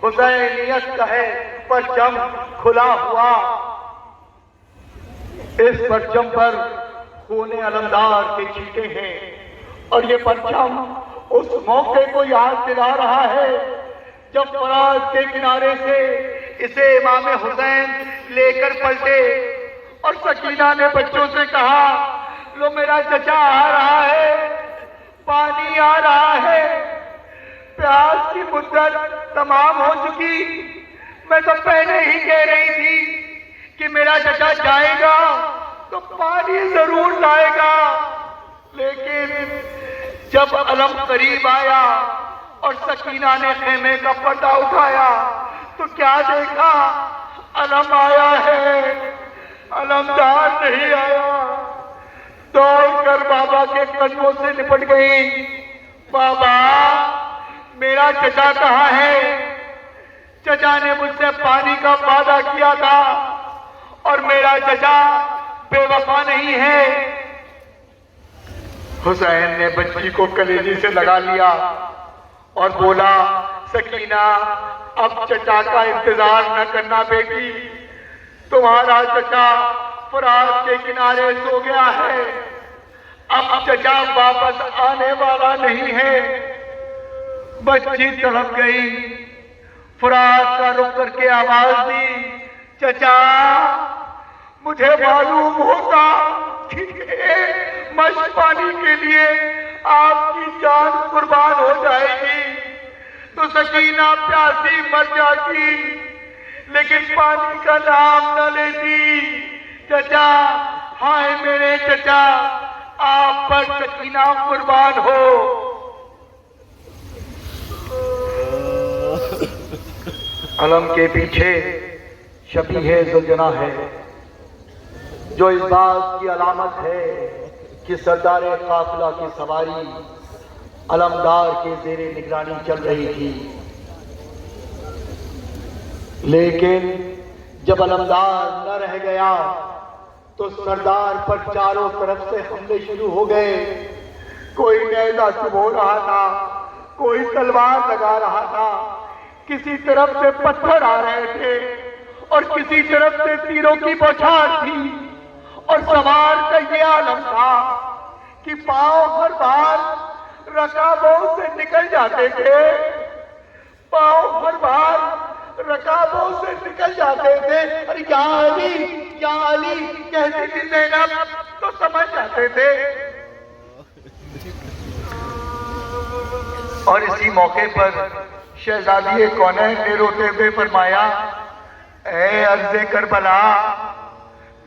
حسینیت کا ہے پرچم کھلا ہوا، اس پرچم پر خون علمدار کے چھینٹے ہیں، اور یہ پرچم اس موقع کو یاد دلا رہا ہے جب فرات کے کنارے سے اسے امام حسین لے کر پلٹے اور سکینہ نے بچوں سے کہا، لو میرا چچا آ رہا ہے، پانی آ رہا ہے، پیاس کی مدت تمام ہو چکی، میں تو پہلے ہی کہہ رہی تھی کہ میرا چچا جائے گا تو پانی ضرور لائے گا، لیکن جب علم قریب آیا اور سکینہ نے خیمے کا پردہ اٹھایا تو کیا دیکھا؟ علم آیا ہے، علمدار نہیں آیا۔ دوڑ کر بابا کے قدموں سے لپٹ گئی، بابا میرا چچا کہاں ہے؟ چچا نے مجھ سے پانی کا وعدہ کیا تھا اور میرا چچا بے وفا نہیں ہے۔ حسین نے بچی کو کلیجے سے لگا لیا اور بولا، سکینہ اب چچا کا انتظار نہ کرنا بیٹی، تمہارا چچا فرات کے کنارے سو گیا ہے، اب چچا واپس آنے والا نہیں ہے۔ بچی تڑپ گئی، فرات کا رخ کر کے آواز دی، چچا مجھے معلوم ہوتا کہ مشک پانی کے لیے آپ کی جان قربان ہو جائے گی تو سکینہ پیاسی مر جاتی، لیکن پانی کا نام نہ لیتی۔ چچا، ہائے میرے چچا، آپ پر سکینہ قربان ہو۔ علم کے پیچھے شبیہ ذوالجناح ہے، جو اس بات کی علامت ہے کہ سردار قافلہ کی سواری علمدار کے زیر نگرانی چل رہی تھی، لیکن جب علمدار نہ رہ گیا تو سردار پر چاروں طرف سے حملے شروع ہو گئے۔ کوئی نیزہ چبھو رہا تھا، کوئی تلوار لگا رہا تھا، کسی طرف سے پتھر آ رہے تھے اور کسی طرف سے تیروں کی بوچھار تھی، اور سوار کا یہ عالم تھا کہ پاؤں ہر بار رکابوں سے نکل جاتے تھے، پاؤں ہر بار رکابوں سے نکل جاتے تھے، اور یا علی کہتی تھی زینب تو سمجھ جاتے تھے۔ اور اسی موقع پر شہزادی کونین نے روتے ہوئے فرمایا، اے عرض کربلا،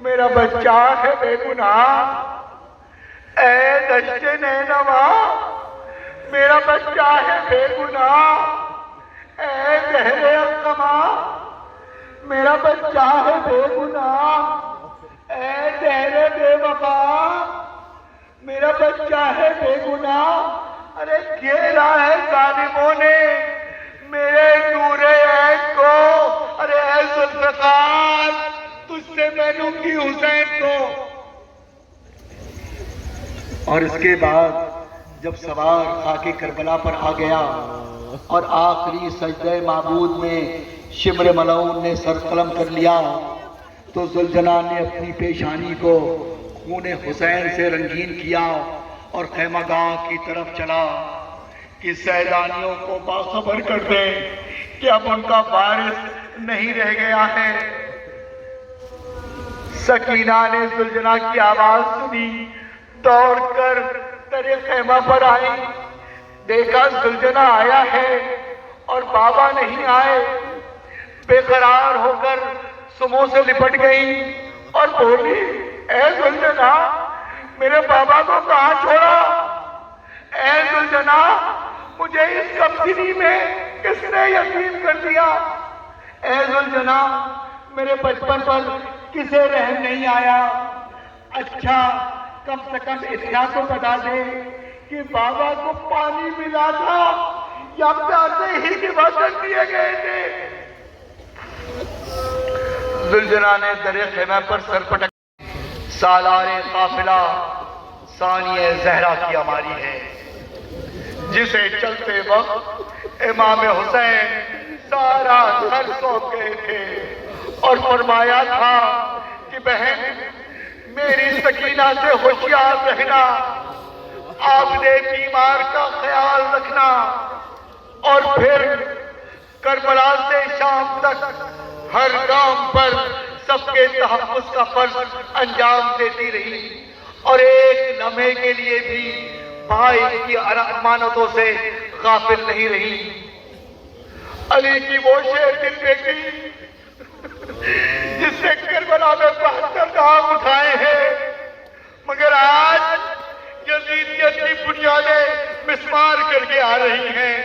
میرا بچہ ہے بے گناہ، اے دشت نینوا، میرا بچہ ہے بے گناہ، اے زہر القمہ، میرا بچہ ہے بے گناہ، اے زہر بے وفا، میرا بچہ ہے بے گناہ۔ ارے گھیرا ہے ظالموں نے میرے نور عین کو، ارے اے ذوالفقار تجھ سے میں لوں گی حسین کو۔ اور اس کے بعد جب سوار خاک کربلا پر آ گیا اور آخری سجدہ معبود میں شمر ملعون نے سر قلم کر لیا تو ذوالجناح نے اپنی پیشانی کو خون حسین سے رنگین کیا اور خیمہ گاہ کی طرف چلا کہ سیلانیوں کو باخبر کر دیں کہ اب ان کا وارث نہیں رہ گیا ہے۔ سکینہ نے ذوالجناح کی آواز سنی، دوڑ کر در خیمہ پر آئی، دیکھا ذوالجناح آیا ہے اور بابا نہیں آئے، بے قرار ہو کر سموں سے لپٹ گئی اور بولی، اے ذوالجناح میرے بابا کو کہاں چھوڑا؟ اے ذوالجناح مجھے اس کمسنی میں کس نے یتیم کر دیا؟ اے ذوالجناح میرے بچپن پر کسے رحم نہیں آیا؟ اچھا کم سے کم اتنا تو بتا دے کہ بابا کو پانی ملا تھا یا پیاسے ہی نبھا کر دیے گئے تھے؟ ذوالجناح نے در خیمہ پر سر پٹک، سالار قافلہ ثانیہ زہرا کی ہماری ہے، جسے چلتے وقت امام حسین سارا گھر سونپ گئے تھے اور فرمایا تھا کہ بہن میری سکینہ سے ہوشیار رہنا، آپ نے بیمار کا خیال رکھنا، اور پھر کربلا سے شام تک ہر کام پر سب کے تحفظ کا فرض انجام دیتی رہی، اور ایک لمحے کے لیے بھی بھائی کی امانتوں سے غافل نہیں رہی۔ علی کی وہ شیر دل بیٹی جس سے کربلا میں 72 نام اٹھائے ہیں، مگر آج یزیدیت کی بنیادیں مسمار کر کے آ رہی ہیں،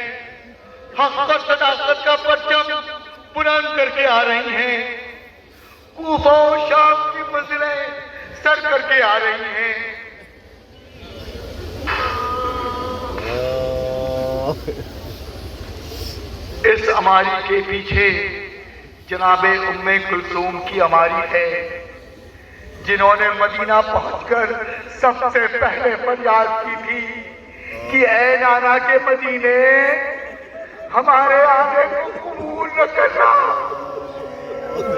حق و صداقت کا پرچم بلند کر کے آ رہی ہیں، کوفہ و شام کی منزلیں سر کر کے آ رہی ہیں۔ اس اماری کے پیچھے جناب ام کلثوم کی اماری ہے، جنہوں نے مدینہ پہنچ کر سب سے پہلے فریاد کی تھی کہ اے نانا کے مدینے، ہمارے آگے کو قبول نہ کرنا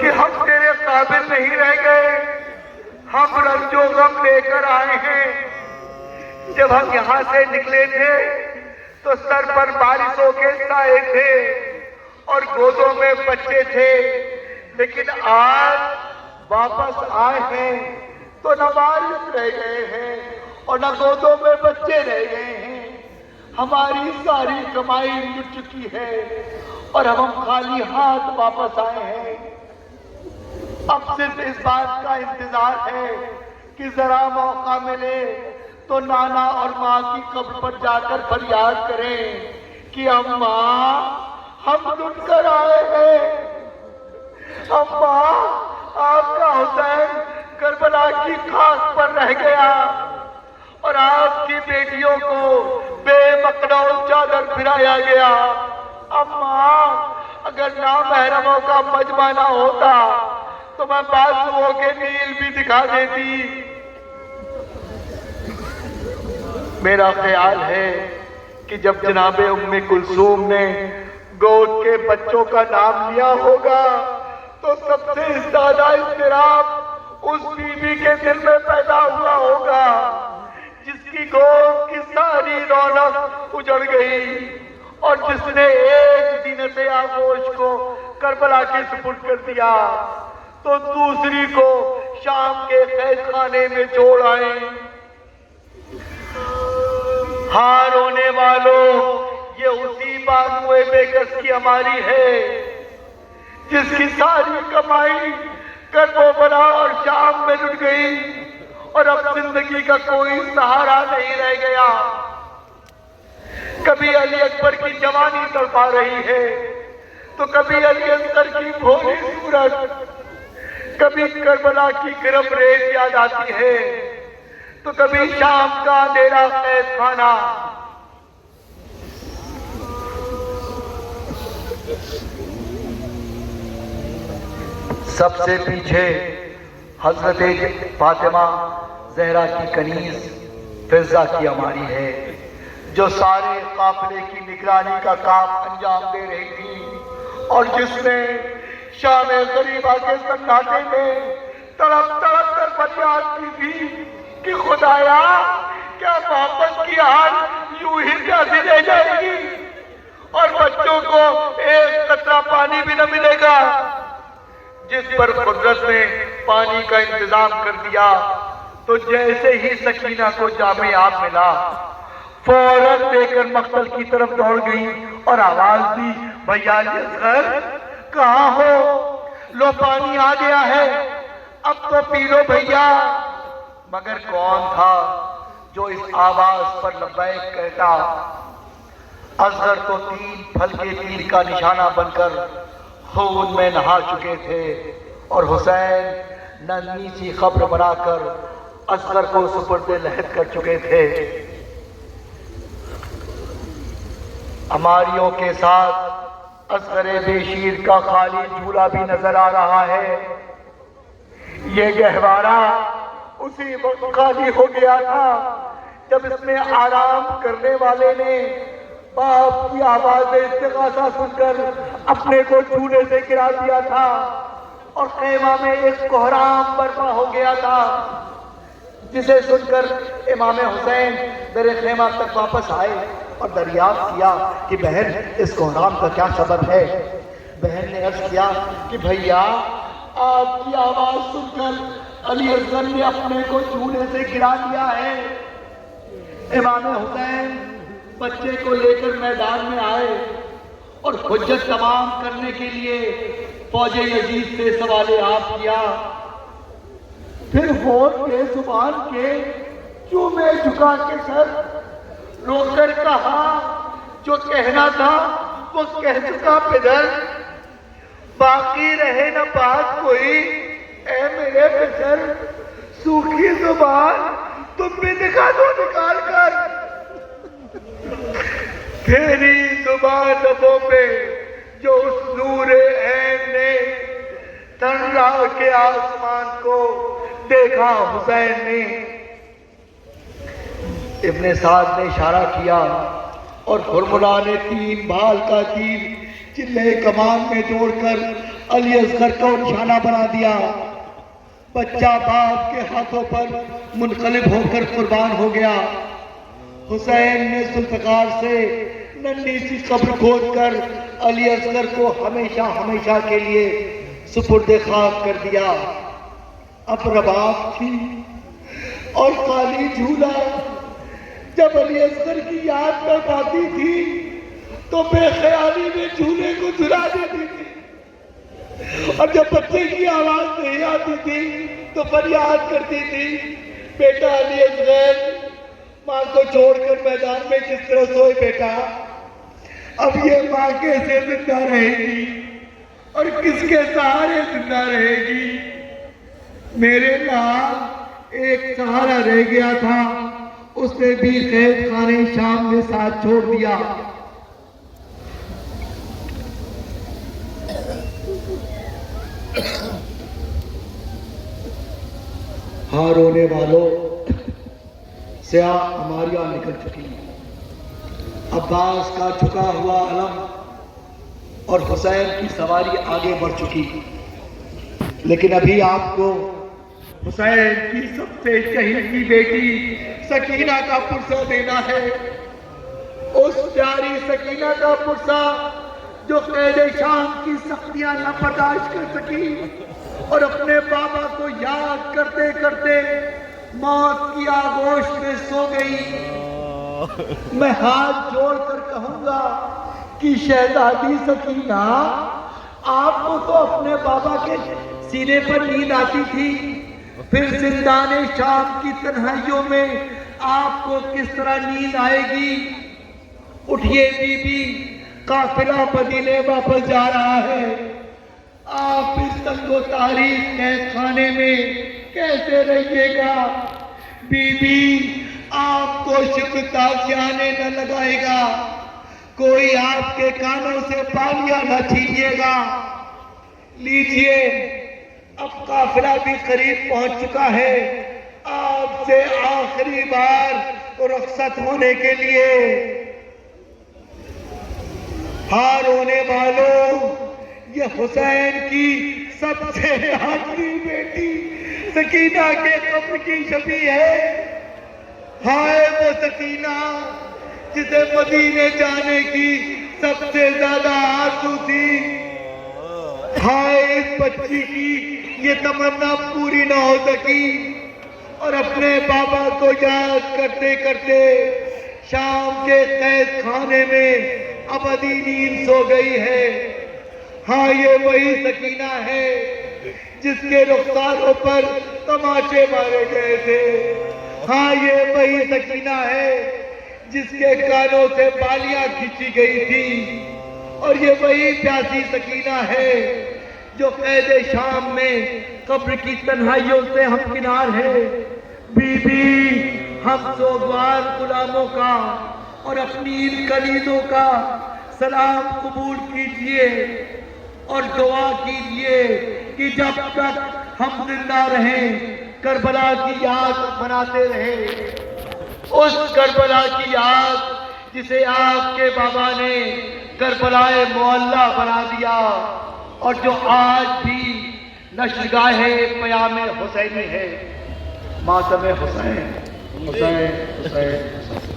کہ ہم تیرے قابل نہیں رہ گئے، ہم رنج و غم لے کر آئے ہیں۔ جب ہم یہاں سے نکلے تھے تو سر پر بارشوں کے سائے تھے اور گودوں میں بچے تھے، لیکن آج واپس آئے ہیں تو نہ بارش رہ گئے ہیں اور نہ گودوں میں بچے رہ گئے ہیں، ہماری ساری کمائی لٹ چکی ہے اور ہم خالی ہاتھ واپس آئے ہیں۔ اب صرف اس بات کا انتظار ہے کہ ذرا موقع ملے تو نانا اور ماں کی قبر پر جا کر فریاد کریں کہ اماں ہم لٹ کر آئے ہیں، اماں آپ کا حسین کربلا کی خاک پر رہ گیا اور آپ کی بیٹیوں کو بے مقنون چادر پھرایا گیا۔ اماں اگر نامحرموں کا مجمع نہ ہوتا تو میں بازوؤں کے نیل بھی دکھا دیتی۔ میرا خیال ہے کہ جب جناب ام کلثوم نے گود کے بچوں کا نام لیا ہوگا تو سب سے زیادہ اضطراب اس بیوی کے دل میں پیدا ہوا ہوگا جس کی گود کی ساری رونق اجڑ گئی اور جس نے ایک زینت آغوش کو کربلا کے سپرد کر دیا تو دوسری کو شام کے قید خانے میں چھوڑ آئے۔ ہاں رونے والوں، یہ اسی بانوئے بے کس کی اماری ہے جس کی ساری کمائی کربلا اور شام میں لٹ گئی اور اب زندگی کا کوئی سہارا نہیں رہ گیا۔ کبھی علی اکبر کی جوانی تڑپا رہی ہے تو کبھی علی اصغر کی بھولی صورت، کبھی کربلا کی گرم ریت یاد آتی ہے تو کبھی شام کا اندھیرا قید خانہ۔ سب سے پیچھے حضرت فاطمہ زہرا کی کنیز فضہ کی اماری ہے، جو سارے قافلے کی نگرانی کا کام انجام دے رہی تھی اور جس نے شام غریبہ کے سناٹے میں تڑپ تڑپ کر فریاد کی تھی کہ خدایا کیا محبت کی حال یوں ہی پیاسی رہ جائے گی اور بچوں کو ایک قطرہ پانی بھی نہ ملے گا۔ جس پر قدرت نے پانی کا انتظام کر دیا تو جیسے ہی سکینہ کو جامِ آب ملا فوراً لے کر مقتل کی طرف دوڑ گئی اور آواز دی، بھیا علی اصغر کہاں ہو؟ لو پانی آ گیا ہے، اب تو پی لو بھیا۔ مگر کون تھا جو اس آواز پر لبیک کہتا؟ اصغر تو 3 پھل کے تیر کا نشانہ بن کر خون میں نہا چکے تھے اور حسین ننھی سی قبر بنا کر اصغر کو سپرد لحد کر چکے تھے۔ اماریوں کے ساتھ اصغر بے شیر کا خالی جھولا بھی نظر آ رہا ہے۔ یہ گہوارہ اسی وقت خالی ہو گیا تھا جب اس میں آرام کرنے والے نے باپ کی آواز استغاثہ سن کر اپنے کو چولہے سے گرا دیا تھا اور خیمہ میں ایک کوہرام برپا ہو گیا تھا، جسے سن کر امام حسین میرے خیمہ تک واپس آئے اور دریافت کیا کہ بہن اس کوہرام کا کیا سبب ہے؟ بہن نے عرض کیا کہ بھیا آپ کی آواز سن کر علی اصغر نے اپنے کو چولہے سے گرا دیا ہے۔ امام حسین بچے کو لے کر میدان میں آئے اور حجت تمام کرنے کے لیے فوج یزید سے سوال آپ کیا۔ پھر ہوٹ کے زبان کے چومے جھکا کے سر رو کر کہا جو کہنا تھا وہ کہہ چکا پدر، باقی رہے نہ بات کوئی، اے میرے پدر سوکھی زبان تم بھی دکھا دو نکال کر۔ تیری زبان لبوں پہ جو اس نور عین نے تنرا کے آسمان کو دیکھا حسین نے۔ ابن سعد نے اشارہ کیا اور ہرملا نے 3 بھال کا تیر چلے کمان میں جوڑ کر علی اصغر کو نشانہ بنا دیا۔ بچہ باپ کے ہاتھوں پر منقلب ہو کر قربان ہو گیا۔ حسین نے ذوالفقار سے ننھی سی قبر کھود کر علی اصغر کو ہمیشہ ہمیشہ کے لیے سپرد خاک کر دیا۔ اب رباب تھی اور خالی جھولا، جب علی اصغر کی یاد میں آتی تھی تو بے خیالی میں جھولے کو جھلا دیتی تھی، اور جب بچے کی آواز نہیں آتی تھی تو فریاد کرتی تھی بیٹا علی اصغر ماں کو چھوڑ کر میدان میں کس طرح سوئے بیٹا، اب یہ ماں کیسے زندہ رہے گی اور کس کے سہارے زندہ رہے گی؟ میرے نام ایک سہارا رہ گیا تھا، اس نے بھی قید خانے شام میں ساتھ چھوڑ دیا۔ ہاں رونے والوں، سیاہ ہماریاں نکل چکی، عباس کا جھکا ہوا علم اور حسین کی سواری آگے بڑھ چکی، لیکن ابھی آپ کو حسین کی سب سے چہیتی بیٹی سکینہ کا پرسہ دینا ہے۔ اس پیاری سکینہ کا پرسہ جو قید شام کی سختیاں نہ برداشت کر سکی اور اپنے بابا کو یاد کرتے کرتے موت کی آغوش میں سو گئی۔ میں ہاتھ جوڑ کر کہوں گا کہ شہزادی سکینہ، آپ کو تو اپنے بابا کے سینے پر نیند آتی تھی، پھر زندان شام کی تنہائیوں میں آپ کو کس طرح نیند آئے گی؟ اٹھیے بی بی، قافلہ مدینے واپس جا رہا ہے، آپ اس تنگ و تاریخ قید خانے میں کیسے رہیے گا؟ بی بی آپ کو شکر تازیانے نہ لگائے گا، کوئی آپ کے کانوں سے پالیاں نہ چھینیے گا۔ لیجئے اب قافلہ بھی قریب پہنچ چکا ہے، آپ سے آخری بار رخصت ہونے کے لیے۔ ہاں رونے والوں، یہ حسین کی سب سے آخری بیٹی سکینہ کے قبر کی شبیہ ہے۔ ہائے وہ سکینہ جسے مدینے جانے کی سب سے زیادہ آرزو تھی، ہائے اس بچی کی یہ تمنا پوری نہ ہو سکی اور اپنے بابا کو یاد کرتے کرتے شام کے قید خانے میں ابدی نیند سو گئی ہے۔ ہاں یہ وہی سکینہ ہے جس کے رخساروں پر تماچے مارے گئے تھے، ہاں یہ وہی سکینہ ہے جس کے کانوں سے بالیاں کھینچی گئی تھی، اور یہ وہی پیاسی سکینہ ہے جو قید شام میں قبر کی تنہائیوں سے ہمکنار ہے۔ بی بی ہم سوگوار غلاموں کا اور اپنی ان کلیدوں کا سلام قبول کیجئے اور دعا کیجئے کہ جب تک ہم زندہ رہیں کربلا کی یاد مناتے رہیں، اس کربلا کی یاد جسے آپ کے بابا نے کربلائے معلیٰ بنا دیا اور جو آج بھی نشرگاہ پیام حسینی ہے. ماتم حسین حسین حسین حسین.